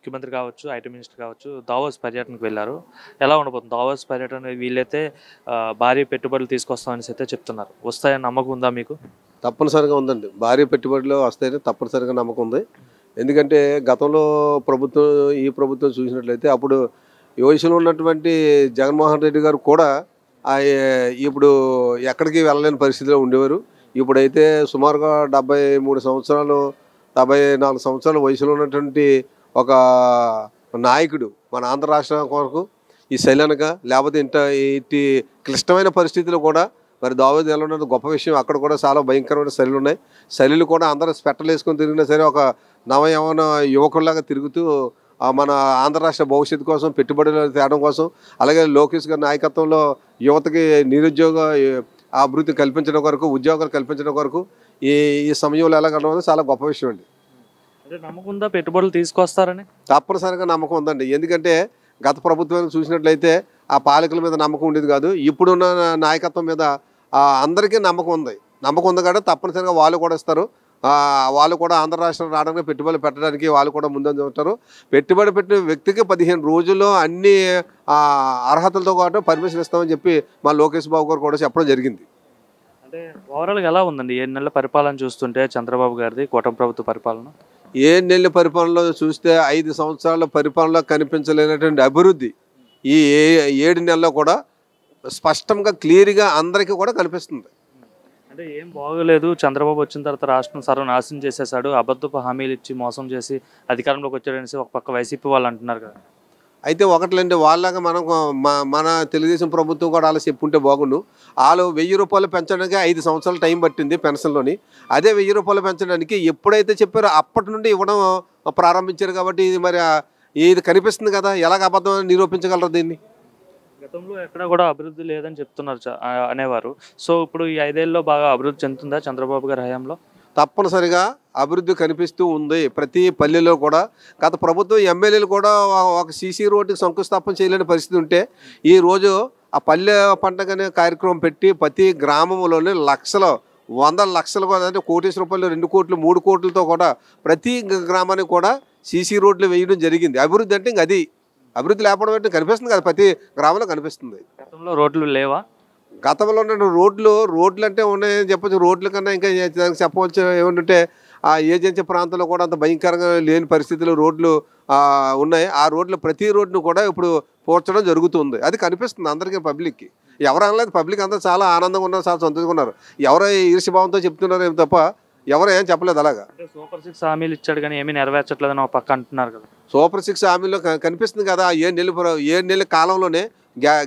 ముఖ్యమంత్రి కావచ్చు, IT minister కావచ్చు దావోస్ పర్యటనకు వెళ్లారు. ఎలా ఉండబోతుంది దావోస్ పర్యటన? వీళ్ళైతే భారీ పెట్టుబడులు తీసుకొస్తామనేసి అయితే చెప్తున్నారు. వస్తాయని నమ్మకం ఉందా మీకు? తప్పనిసరిగా ఉందండి. భారీ పెట్టుబడులు వస్తాయని తప్పనిసరిగా నమ్మకం ఉంది. ఎందుకంటే గతంలో ప్రభుత్వం, ఈ ప్రభుత్వం చూసినట్లయితే అప్పుడు ఈ వయసులో ఉన్నటువంటి జగన్మోహన్ రెడ్డి గారు కూడా ఇప్పుడు ఎక్కడికి వెళ్ళలేని పరిస్థితిలో ఉండేవారు. ఇప్పుడైతే సుమారుగా 73 సంవత్సరాలు, 74 సంవత్సరాల వయసులో ఉన్నటువంటి ఒక నాయకుడు మన ఆంధ్ర రాష్ట్రం కొరకు ఈ శైలనగా లేకపోతే ఇట్టి క్లిష్టమైన పరిస్థితుల్లో కూడా మరి దావోస్ ఎలా ఉన్నది గొప్ప విషయం. అక్కడ కూడా చాలా భయంకరమైన శైలులు ఉన్నాయి. శైలులు కూడా అందరూ స్పెట్టలు వేసుకొని తిరిగినా సరే ఒక నవయవన యువకుల్లాగా తిరుగుతూ మన ఆంధ్ర రాష్ట్ర భవిష్యత్తు కోసం, పెట్టుబడులు తేవడం కోసం, అలాగే లోకేష్ గారి నాయకత్వంలో యువతకి నిరుద్యోగ అభివృద్ధి కల్పించడం కొరకు, ఉద్యోగాలు కల్పించడం కొరకు ఈ ఈ సమయంలో ఎలాగడం చాలా గొప్ప విషయం అండి. అంటే నమ్మకం ఉందా పెట్టుబడులు తీసుకొస్తారని? తప్పనిసరిగా నమ్మకం ఉందండి. ఎందుకంటే గత ప్రభుత్వాన్ని చూసినట్లయితే ఆ పాలకుల మీద నమ్మకం ఉండేది కాదు. ఇప్పుడున్న నాయకత్వం మీద అందరికీ నమ్మకం ఉంది. నమ్మకం ఉంది కాబట్టి తప్పనిసరిగా వాళ్ళు కూడా ఇస్తారు. వాళ్ళు కూడా ఆంధ్ర రాష్ట్రం రావడానికి, పెట్టుబడులు పెట్టడానికి వాళ్ళు కూడా ముందంజ ఉంటారు. పెట్టుబడి పెట్టిన వ్యక్తికి 15 రోజుల్లో అన్ని అర్హతలతో పాటు పర్మిషన్ ఇస్తామని చెప్పి మా లోకేష్ బాబు గారు కూడా చెప్పడం జరిగింది. అంటే ఓవరాల్గా ఎలా ఉందండి 7 నెలల పరిపాలన చూస్తుంటే చంద్రబాబు గారిది, కూటమి ప్రభుత్వ పరిపాలన? 7 నెలల పరిపాలనలో చూస్తే 5 సంవత్సరాల పరిపాలనలో కనిపించలేనటువంటి అభివృద్ధి ఈ 7 నెలల్లో కూడా స్పష్టంగా క్లియర్గా అందరికీ కూడా కనిపిస్తుంది. అంటే ఏం బాగోలేదు, చంద్రబాబు వచ్చిన తర్వాత రాష్ట్రం సర్వనాశనం చేసేసాడు, అబద్ధపు హామీలు ఇచ్చి మోసం చేసి అధికారంలోకి వచ్చాడనేసి ఒక పక్క వైసీపీ వాళ్ళు అంటున్నారు కదా. అయితే ఒకట్లండి, వాళ్ళగా మనం మన తెలుగుదేశం ప్రభుత్వం కూడా అలా చెప్పుంటే బాగుండు. వాళ్ళు 1000 రూపాయలు పెంచడానికి 5 సంవత్సరాలు టైం పట్టింది పెన్షన్లోని. అదే 1000 రూపాయలు పెంచడానికి ఎప్పుడైతే చెప్పారో అప్పటి నుండి ఇవ్వడం ప్రారంభించారు. కాబట్టి ఇది మరి ఇది కనిపిస్తుంది కదా, ఎలాగ అబద్ధం నిరూపించగలరు దీన్ని? గతంలో ఎక్కడ కూడా అభివృద్ధి లేదని చెప్తున్నారు అనేవారు. సో ఇప్పుడు ఈ 5 ఏళ్ళలో బాగా అభివృద్ధి చెందుతుందా చంద్రబాబు గారి హయాంలో? తప్పనిసరిగా అభివృద్ధి కనిపిస్తూ ఉంది. ప్రతి పల్లెలో కూడా గత ప్రభుత్వం ఎమ్మెల్యేలు కూడా ఒక సీసీ రోడ్డుకి శంకుస్థాపన చేయలేని పరిస్థితి ఉంటే ఈరోజు ఆ పల్లె పంటగనే కార్యక్రమం పెట్టి ప్రతి గ్రామంలోనే లక్షలు, వందల లక్షలు కూడా, అంటే కోటి రూపాయలు, 2 కోట్లు, 3 కోట్లతో కూడా ప్రతి గ్రామానికి కూడా సీసీ రోడ్లు వేయడం జరిగింది. అభివృద్ధి అంటే ఇంక అది. అభివృద్ధి లేకపోవడం అంటే కనిపిస్తుంది కదా, ప్రతి గ్రామంలో కనిపిస్తుంది. గతంలో రోడ్లు లేవా? గతంలో ఉన్న రోడ్లు అంటే ఉన్నాయని చెప్పచ్చు. రోడ్ల కన్నా ఇంకా దానికి చెప్పవచ్చు ఏమంటే ఆ ఏజెన్సీ ప్రాంతంలో కూడా అంత భయంకరంగా లేని పరిస్థితుల్లో రోడ్లు ఉన్నాయి. ఆ రోడ్లు ప్రతి రోడ్డును కూడా ఇప్పుడు పోర్చడం జరుగుతుంది. అది కనిపిస్తుంది అందరికీ, పబ్లిక్కి. ఎవరు అనలేదు, పబ్లిక్ అంతా చాలా ఆనందంగా ఉన్నారు, చాలా సంతోషంగా ఉన్నారు. ఎవరో ఈర్ష్యభావంతో చెప్తున్నారు ఏమి తప్ప ఎవరు ఏం చెప్పలేదు. అలాగా సూపర్ 6 హామీలు ఇచ్చాడు కానీ ఏమీ నెరవేర్చట్లేదని ఒక పక్క అంటున్నారు కదా. సూపర్ 6 హామీలో కనిపిస్తుంది కదా. 7 నెలల కాలంలోనే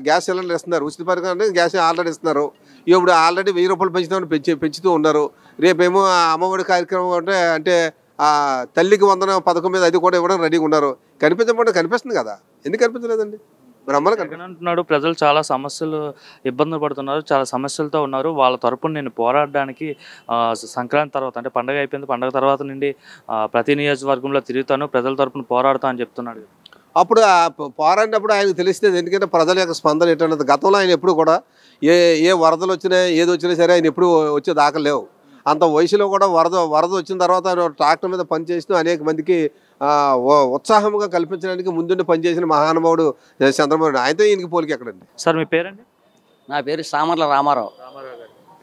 గ్యాస్ సిలిండర్ ఇస్తున్నారు, ఉచిత పరికరం గ్యాస్ ఆల్రెడీ ఇస్తున్నారు. ఇప్పుడు ఆల్రెడీ 1000 రూపాయలు పెంచుతామని పెంచుతూ ఉన్నారు. రేపేమో అమ్మఒడి కార్యక్రమం అంటే తల్లికి వందన పథకం మీద అది కూడా ఇవ్వడం రెడీగా ఉన్నారు. కనిపిస్తుంది కదా, ఎందుకు కనిపించలేదండి? మరి అమ్మలు అంటున్నాడు ప్రజలు చాలా సమస్యలు, ఇబ్బందులు పడుతున్నారు, చాలా సమస్యలతో ఉన్నారు. వాళ్ళ తరపున నేను పోరాడడానికి సంక్రాంతి తర్వాత, అంటే పండుగ అయిపోయింది, పండుగ తర్వాత నుండి ప్రతి నియోజకవర్గంలో తిరుగుతాను, ప్రజల తరపున పోరాడతా అని చెప్తున్నాడు. అప్పుడు పోరాడినప్పుడు ఆయనకు తెలిస్తే, ఎందుకంటే ప్రజల యొక్క స్పందన ఏంటన్నది. గతంలో ఆయన ఎప్పుడు కూడా ఏ వరదలు వచ్చినా ఏది వచ్చినా సరే ఆయన ఎప్పుడు వచ్చే దాఖలు లేవు. అంత వయసులో కూడా వరద వచ్చిన తర్వాత ట్రాక్టర్ మీద పనిచేస్తూ అనేక మందికి ఉత్సాహంగా కల్పించడానికి ముందుండి పనిచేసిన మహానుభావుడు చంద్రబాబు నాయుడు. అయితే ఈయనకి పోలిక ఎక్కడండి? సార్ మీ పేరండి? నా పేరు సామర్ల రామారావు.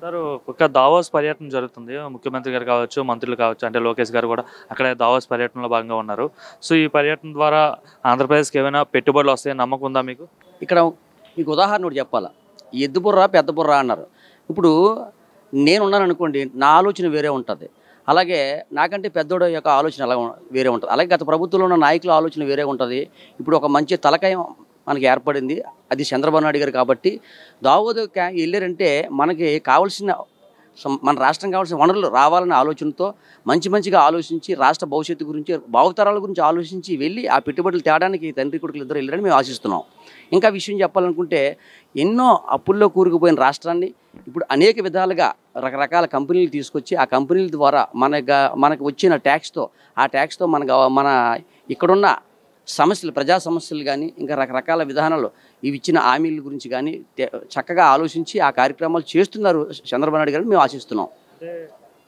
సార్ ఒక దావోస్ పర్యటన జరుగుతుంది, ముఖ్యమంత్రి గారు కావచ్చు, మంత్రులు కావచ్చు, అంటే లోకేష్ గారు కూడా అక్కడ దావోస్ పర్యటనలో భాగంగా ఉన్నారు. సో ఈ పర్యటన ద్వారా ఆంధ్రప్రదేశ్కి ఏమైనా పెట్టుబడులు వస్తాయని నమ్మకం ఉందా మీకు? ఇక్కడ మీకు ఉదాహరణ ఒకటి చెప్పాలా. ఎద్దు బుర్ర పెద్ద బుర్ర అన్నారు. ఇప్పుడు నేనున్నాను అనుకోండి, నా ఆలోచన వేరే ఉంటుంది. అలాగే నాకంటే పెద్దోడు యొక్క ఆలోచన అలా వేరే ఉంటుంది. అలాగే గత ప్రభుత్వంలో ఉన్న నాయకుల ఆలోచన వేరే ఉంటుంది. ఇప్పుడు ఒక మంచి తలకాయ మనకి ఏర్పడింది, అది చంద్రబాబు నాయుడు గారు. కాబట్టి దావోస్ వెళ్ళారంటే మనకి కావాల్సిన, మన రాష్ట్రం కావాల్సిన వనరులు రావాలనే ఆలోచనతో మంచిగా ఆలోచించి రాష్ట్ర భవిష్యత్తు గురించి, భావితరాల గురించి ఆలోచించి వెళ్ళి ఆ పెట్టుబడులు తేడానికి తండ్రి కొడుకులు ఇద్దరు వెళ్ళారని మేము ఆశిస్తున్నాం. ఇంకా విషయం చెప్పాలనుకుంటే, ఎన్నో అప్పుల్లో కూరుకుపోయిన రాష్ట్రాన్ని ఇప్పుడు అనేక విధాలుగా రకరకాల కంపెనీలు తీసుకొచ్చి ఆ కంపెనీల ద్వారా మనకు వచ్చిన ట్యాక్స్తో, ఆ ట్యాక్స్తో మన ఇక్కడున్న సమస్యలు, ప్రజా సమస్యలు కానీ ఇంకా రకరకాల విధానాలు ఇవి ఇచ్చిన హామీల గురించి కానీ చక్కగా ఆలోచించి ఆ కార్యక్రమాలు చేస్తున్నారు చంద్రబాబు నాయుడు గారు మేము ఆశిస్తున్నాం.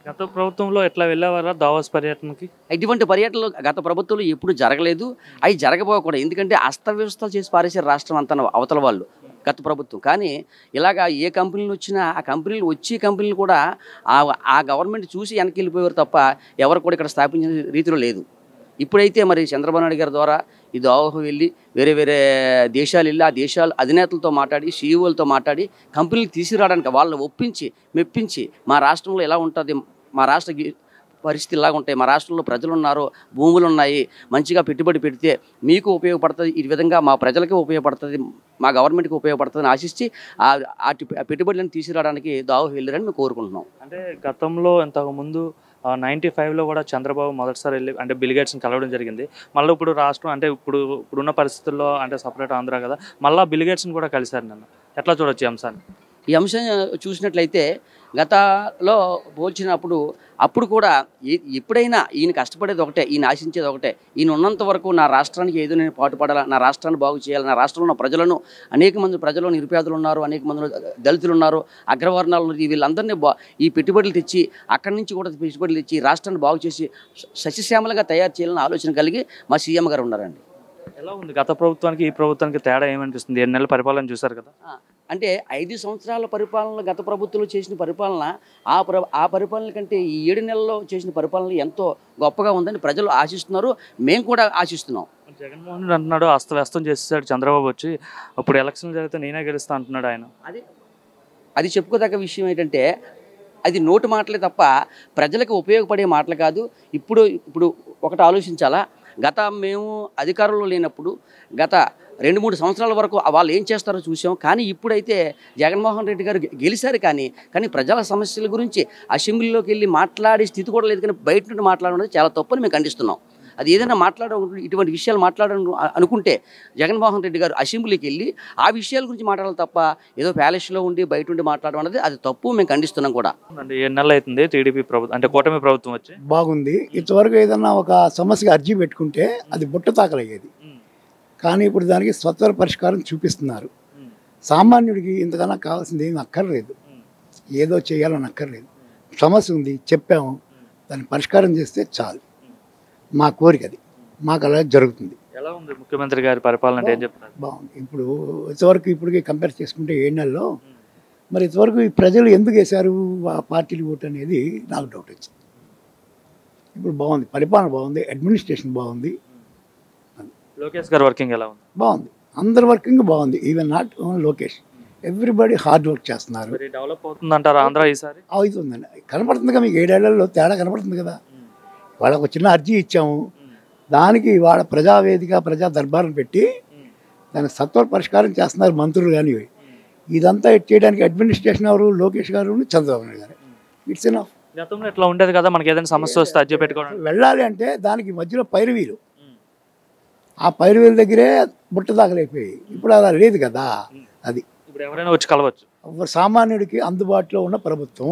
గత ప్రభుత్వంలో ఎట్లా వెళ్ళేవారా దావోస్ పర్యటనకి? ఇటువంటి పర్యటనలు గత ప్రభుత్వంలో ఎప్పుడు జరగలేదు, అవి జరగబోకూడదు. ఎందుకంటే అస్తవ్యవస్థలు చేసి పారేసారు రాష్ట్రం అంతా అవతల వాళ్ళు గత ప్రభుత్వం. కానీ ఇలాగా ఏ కంపెనీలు వచ్చినా ఆ కంపెనీలు కంపెనీలు కూడా ఆ గవర్నమెంట్ చూసి వెనక్కి వెళ్ళిపోయారు తప్ప ఎవరు కూడా ఇక్కడ స్థాపించిన రీతిలో లేదు. ఇప్పుడైతే మరి చంద్రబాబు నాయుడు గారి ద్వారా ఈ దావోహు వెళ్ళి వేరే వేరే దేశాలు వెళ్ళి ఆ దేశాల అధినేతలతో మాట్లాడి సీఈఓలతో మాట్లాడి కంపెనీలు తీసుకురావడానికి వాళ్ళని ఒప్పించి మెప్పించి మా రాష్ట్రంలో ఎలా ఉంటుంది, మా రాష్ట్ర పరిస్థితి ఇలాగ ఉంటాయి, మా రాష్ట్రంలో ప్రజలు ఉన్నారు, భూములు ఉన్నాయి, మంచిగా పెట్టుబడి పెడితే మీకు ఉపయోగపడుతుంది, ఈ విధంగా మా ప్రజలకి ఉపయోగపడుతుంది, మా గవర్నమెంట్కి ఉపయోగపడుతుందని ఆశించి ఆ పెట్టుబడులను తీసుకురావడానికి దావోహు వెళ్ళారని మేము కోరుకుంటున్నాం. అంటే గతంలో ఇంతకుముందు 95లో కూడా చంద్రబాబు మొదటిసారి వెళ్ళి అంటే బిల్ గేట్స్ని కలవడం జరిగింది. మళ్ళీ ఇప్పుడు రాష్ట్రం అంటే ఇప్పుడున్న పరిస్థితుల్లో అంటే సపరేట్ ఆంధ్ర కదా, మళ్ళీ బిల్ గేట్స్ని కూడా కలిశారు. నన్ను ఎట్లా చూడొచ్చు ఈ అంశాన్ని? ఈ అంశం చూసినట్లయితే గతంలో పోల్చినప్పుడు అప్పుడు కూడా ఎప్పుడైనా ఈయన కష్టపడేది ఒకటే, ఈయన ఆశించేది ఒకటే, ఈయన ఉన్నంత వరకు నా రాష్ట్రానికి ఏదో నేను పాటుపడాలా, నా రాష్ట్రాన్ని బాగు చేయాలి, నా రాష్ట్రంలో ఉన్న ప్రజలను అనేక మంది ప్రజలు నిరుపేదలు ఉన్నారు, అనేక మంది దళితులు ఉన్నారు, అగ్రవర్ణాలు ఉన్నారు, వీళ్ళందరినీ ఈ పెట్టుబడులు తెచ్చి అక్కడి నుంచి కూడా పెట్టుబడులు తెచ్చి రాష్ట్రాన్ని బాగు చేసి సస్యశ్యామలంగా తయారు చేయాలని ఆలోచన కలిగి మా సీఎం గారు ఉన్నారండి. ఎలా ఉంది గత ప్రభుత్వానికి ఈ ప్రభుత్వానికి తేడా ఏమనిపిస్తుంది? 7 నెలల పరిపాలన చూశారు కదా. అంటే 5 సంవత్సరాల పరిపాలన గత ప్రభుత్వంలో చేసిన పరిపాలన ఆ పరిపాలన కంటే ఈ 7 నెలల్లో చేసిన పరిపాలన ఎంతో గొప్పగా ఉందని ప్రజలు ఆశిస్తున్నారు, మేము కూడా ఆశిస్తున్నాం. జగన్మోహన్ రెడ్డి అంటున్నాడు అస్తవ్యస్తం చేసేసాడు చంద్రబాబు వచ్చి, ఇప్పుడు ఎలక్షన్ జరిగితే నేనే గెలుస్తా అంటున్నాడు ఆయన. అది చెప్పుకోదగ్గ విషయం ఏంటంటే అది నోటి మాటలే తప్ప ప్రజలకు ఉపయోగపడే మాటలు కాదు. ఇప్పుడు ఒకటి ఆలోచించాలా, మేము అధికారంలో లేనప్పుడు గత 2-3 సంవత్సరాల వరకు వాళ్ళు ఏం చేస్తారో చూసాం. కానీ ఇప్పుడైతే జగన్మోహన్ రెడ్డి గారు గెలిచారు, కానీ ప్రజల సమస్యల గురించి అసెంబ్లీలోకి వెళ్ళి మాట్లాడే స్థితి కూడా లేదు. కానీ బయట నుండి మాట్లాడడం చాలా తప్పని మేము ఖండిస్తున్నాం. అది ఏదైనా ఇటువంటి విషయాలు మాట్లాడడం అనుకుంటే జగన్మోహన్ రెడ్డి గారు అసెంబ్లీకి వెళ్ళి ఆ విషయాల గురించి మాట్లాడాలి తప్ప ఏదో ప్యాలెస్లో ఉండి బయట ఉండి మాట్లాడడం అనేది అది తప్పు, మేము ఖండిస్తున్నాం కూడా. 7 నెలలు అవుతుంది టీడీపీ ప్రభుత్వం అంటే కూటమి ప్రభుత్వం వచ్చి. బాగుంది. ఇంతవరకు ఏదన్నా ఒక సమస్యకి అర్జీ పెట్టుకుంటే అది బుట్ట తాకలయ్యేది, కానీ ఇప్పుడు దానికి స్వతంత్ర పరిష్కారం చూపిస్తున్నారు. సామాన్యుడికి ఇంతకన్నా కావాల్సింది ఏమి అక్కర్లేదు, ఏదో చేయాలని అక్కర్లేదు. సమస్య ఉంది, చెప్పాము, దాన్ని పరిష్కారం చేస్తే చాలు. మా కోరిక అది, మాకు అలా జరుగుతుంది. ఎలా ఉంది ముఖ్యమంత్రి గారి పరిపాలన అంటే ఏం చెప్తారు? బాగుంది. ఇప్పటికి కంపేర్ చేసుకుంటే 7 నెలల్లో మరి ఇంతవరకు ఈ ప్రజలు ఎందుకు వేశారు ఆ పార్టీలు ఓటు అనేది నాకు డౌట్ వచ్చింది. ఇప్పుడు బాగుంది, పరిపాలన బాగుంది, అడ్మినిస్ట్రేషన్ బాగుంది. లోకేష్ గారు వర్కింగ్ ఎలా ఉంది? బాగుంది, అందరు వర్కింగ్ బాగుంది. Even not only Lokesh, everybody hard work చేస్తున్నారు. డెవలప్ అవుతుంది అంటారా ఆంధ్ర ఈసారి? అవుతుందండి, కనపడుతుంది కదా మీకు. 7 ఏళ్లలో తేడా కనపడుతుంది కదా. వాళ్ళకు ఒక చిన్న అర్జీ ఇచ్చాము, దానికి వాళ్ళ ప్రజావేదిక ప్రజా దర్బార్ను పెట్టి దానికి సత్వర పరిష్కారం చేస్తున్నారు మంత్రులు. కానీ ఇదంతా చేయడానికి అడ్మినిస్ట్రేషన్ ఎవరు? లోకేష్ గారు, చంద్రబాబు నాయుడు గారు. It's enough. గతంలో ఇట్లా ఉండేది కదా, మనకి ఏదైనా సమస్య వస్తే అర్జీ పెట్టుకోవడం వెళ్ళాలి అంటే దానికి మధ్యలో పైరువీలు, ఆ పైరువీల దగ్గరే బుట్ట దాఖలైపోయాయి. ఇప్పుడు అలా లేదు కదా. అది ఇప్పుడు ఎవరైనా వచ్చి కలవచ్చు. సామాన్యుడికి అందుబాటులో ఉన్న ప్రభుత్వం.